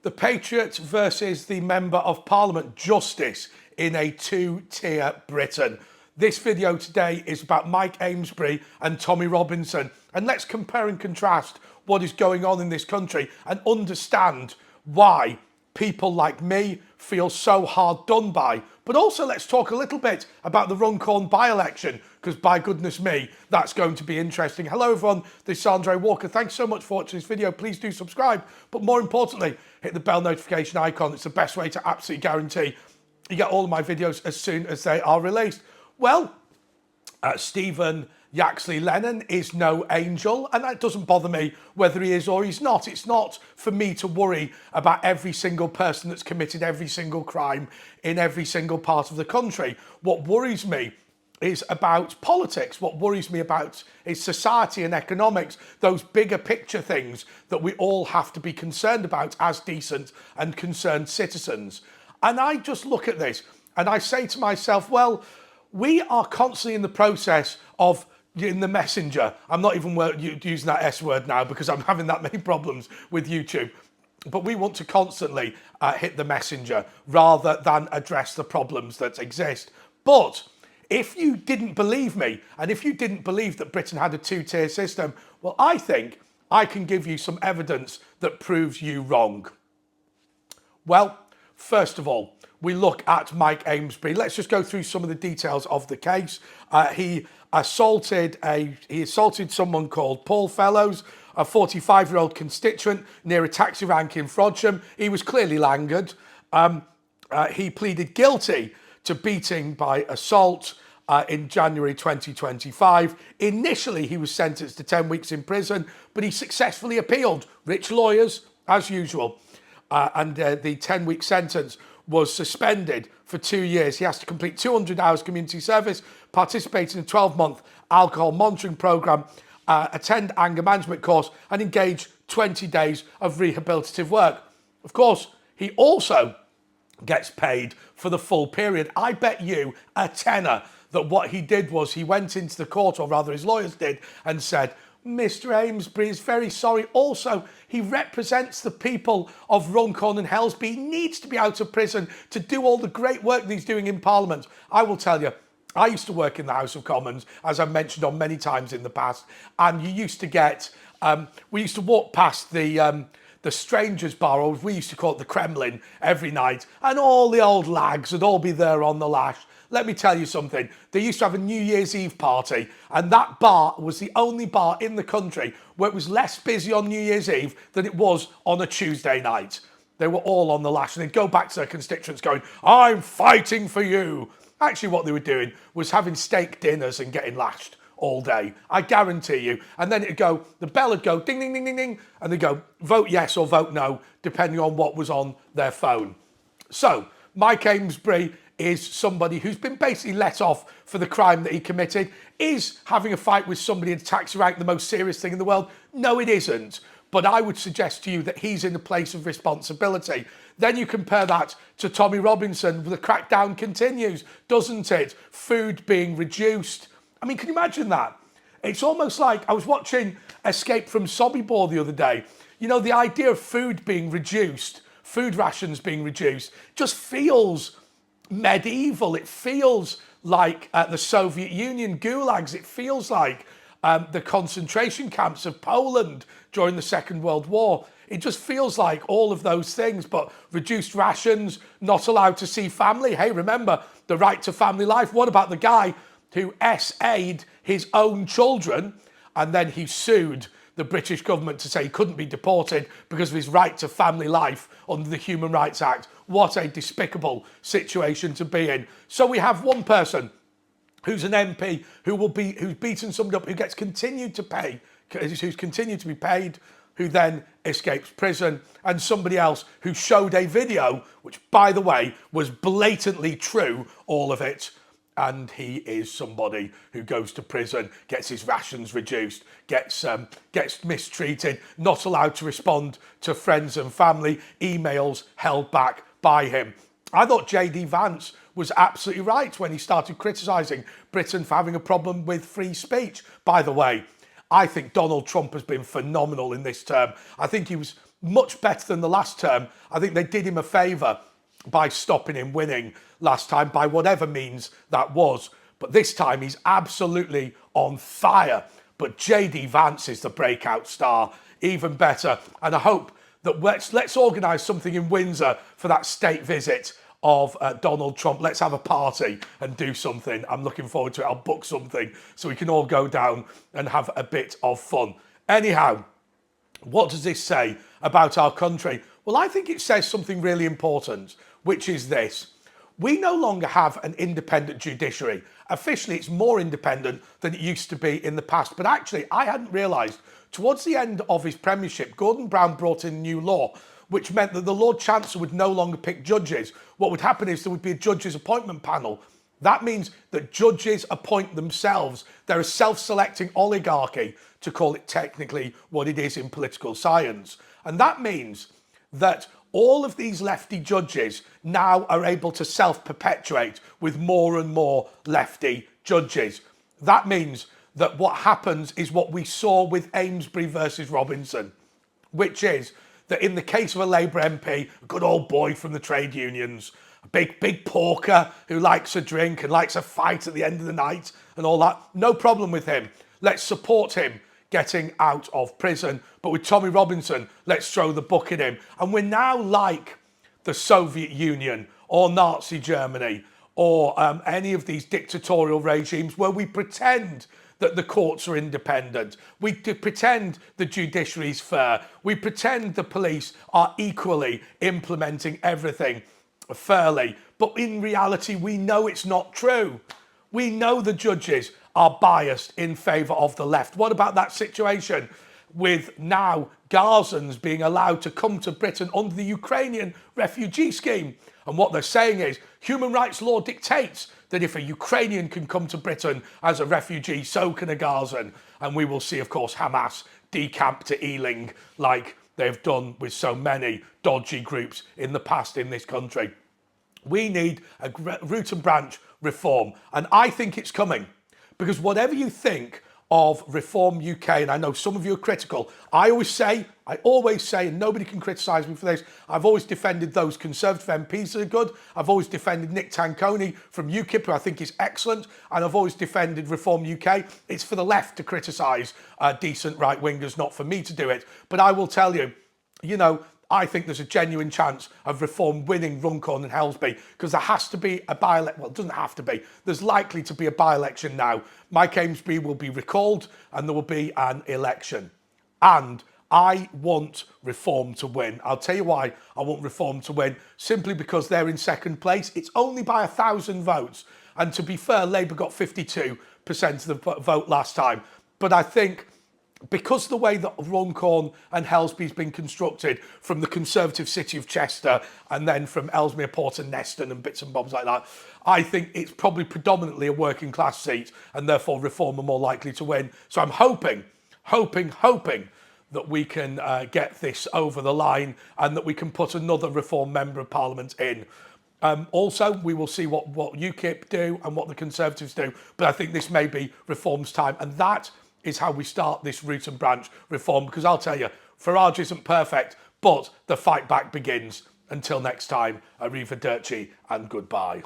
The Patriot versus the Member of Parliament, justice in a two-tier Britain. This video today is about Mike Amesbury and Tommy Robinson. And let's compare and contrast what is going on in this country and understand why people like me feel so hard done by. But also let's talk a little bit about the Runcorn by-election, because by goodness me, that's going to be interesting. Hello everyone, this is Andre Walker. Thanks so much for watching this video. Please do subscribe. But more importantly, hit the bell notification icon. It's the best way to absolutely guarantee you get all of my videos as soon as they are released. Well, Stephen Yaxley Lennon is no angel, and that doesn't bother me whether he is or he's not. It's not for me to worry about every single person that's committed every single crime in every single part of the country. What worries me is about politics. What worries me about is society and economics, those bigger picture things that we all have to be concerned about as decent and concerned citizens. And I just look at this and I say to myself, well, we are constantly in the process of in the messenger. I'm not even using that S word now because I'm having that many problems with YouTube. But we want to constantly hit the messenger rather than address the problems that exist. But if you didn't believe me, and if you didn't believe that Britain had a two-tier system, well, I think I can give you some evidence that proves you wrong. Well, first of all, we look at Mike Amesbury. Let's just go through some of the details of the case. He assaulted someone called Paul Fellows, a 45-year-old constituent near a taxi rank in Frodsham. He was clearly languid. He pleaded guilty to beating by assault in January 2025. Initially, he was sentenced to 10 weeks in prison, but he successfully appealed. Rich lawyers, as usual. And the 10-week sentence was suspended for 2 years. He has to complete 200 hours community service, participate in a 12-month alcohol monitoring programme, attend anger management course, and engage 20 days of rehabilitative work. Of course, he also gets paid for the full period. I bet you a tenner that what he did was he went into the court, or rather his lawyers did, and said, Mr. Amesbury is very sorry. Also, he represents the people of Runcorn and Helsby. He needs to be out of prison to do all the great work that he's doing in Parliament. I will tell you, I used to work in the House of Commons, as I've mentioned on many times in the past, and you used to get, we used to walk past the Strangers Bar, or we used to call it the Kremlin, every night, and all the old lags would all be there on the lash. Let me tell you something. They used to have a New Year's Eve party, and that bar was the only bar in the country where it was less busy on New Year's Eve than it was on a Tuesday night. They were all on the lash, and they'd go back to their constituents going, I'm fighting for you. Actually, what they were doing was having steak dinners and getting lashed all day. I guarantee you. And then it'd go, the bell would go ding, ding, ding, ding, ding, and they'd go, vote yes or vote no, depending on what was on their phone. So, Mike Amesbury is somebody who's been basically let off for the crime that he committed. Is having a fight with somebody in a taxi rank the most serious thing in the world? No, it isn't. But I would suggest to you that he's in a place of responsibility. Then you compare that to Tommy Robinson. The crackdown continues, doesn't it? Food being reduced. I mean, can you imagine that? It's almost like I was watching Escape from Sobibor the other day. You know, the idea of food being reduced, food rations being reduced, just feels medieval. It feels like the Soviet Union gulags. It feels like the concentration camps of Poland during the Second World War. It just feels like all of those things, but reduced rations, not allowed to see family. Hey, remember the right to family life. What about the guy who SA'd his own children and then he sued the British government to say he couldn't be deported because of his right to family life under the Human Rights Act? What a despicable situation to be in. So we have one person who's an MP who's beaten somebody up, who gets continued to pay, who's continued to be paid, who then escapes prison, and somebody else who showed a video, which by the way was blatantly true, all of it. And he is somebody who goes to prison, gets his rations reduced, gets mistreated, not allowed to respond to friends and family, emails held back by him. I thought JD Vance was absolutely right when he started criticising Britain for having a problem with free speech. By the way, I think Donald Trump has been phenomenal in this term. I think he was much better than the last term. I think they did him a favour by stopping him winning last time, by whatever means that was. But this time he's absolutely on fire. But JD Vance is the breakout star, even better. And I hope that let's organise something in Windsor for that state visit of Donald Trump. Let's have a party and do something. I'm looking forward to it. I'll book something so we can all go down and have a bit of fun. Anyhow, what does this say about our country? Well, I think it says something really important, which is this. We no longer have an independent judiciary. Officially, it's more independent than it used to be in the past. But actually, I hadn't realised, towards the end of his premiership, Gordon Brown brought in new law, which meant that the Lord Chancellor would no longer pick judges. What would happen is there would be a judges' appointment panel. That means that judges appoint themselves. They're a self-selecting oligarchy, to call it technically what it is in political science. And that means that all of these lefty judges now are able to self-perpetuate with more and more lefty judges. That means that what happens is what we saw with Amesbury versus Robinson, which is that in the case of a Labour MP, a good old boy from the trade unions, a big porker who likes a drink and likes a fight at the end of the night and all that, no problem with him. Let's support him getting out of prison. But with Tommy Robinson, let's throw the book at him. And we're now like the Soviet Union or Nazi Germany or any of these dictatorial regimes where we pretend that the courts are independent. We pretend the judiciary is fair. We pretend the police are equally implementing everything fairly. But in reality, we know it's not true. We know the judges are biased in favour of the left. What about that situation with now Gazans being allowed to come to Britain under the Ukrainian refugee scheme? And what they're saying is human rights law dictates that if a Ukrainian can come to Britain as a refugee, so can a Gazan. And we will see, of course, Hamas decamp to Ealing like they've done with so many dodgy groups in the past in this country. We need a root and branch reform. And I think it's coming. Because whatever you think of Reform UK, and I know some of you are critical, I always say, and nobody can criticise me for this, I've always defended those Conservative MPs that are good. I've always defended Nick Tanconi from UKIP, who I think is excellent, and I've always defended Reform UK. It's for the left to criticise decent right-wingers, not for me to do it. But I will tell you, you know, I think there's a genuine chance of Reform winning Runcorn and Helsby, because there has to be a by-election. Well, it doesn't have to be. There's likely to be a by-election now. Mike Amesbury will be recalled and there will be an election. And I want Reform to win. I'll tell you why I want Reform to win. Simply because they're in second place. It's only by 1,000 votes. And to be fair, Labour got 52% of the vote last time. But I think because the way that Runcorn and Helsby's been constructed from the Conservative city of Chester and then from Ellesmere Port and Neston and bits and bobs like that, I think it's probably predominantly a working class seat and therefore Reform are more likely to win. So I'm hoping that we can get this over the line and that we can put another Reform Member of Parliament in. Also, we will see what UKIP do and what the Conservatives do, but I think this may be Reform's time, and that is how we start this root and branch reform, because I'll tell you, Farage isn't perfect, but the fight back begins. Until next time, arrivederci and goodbye.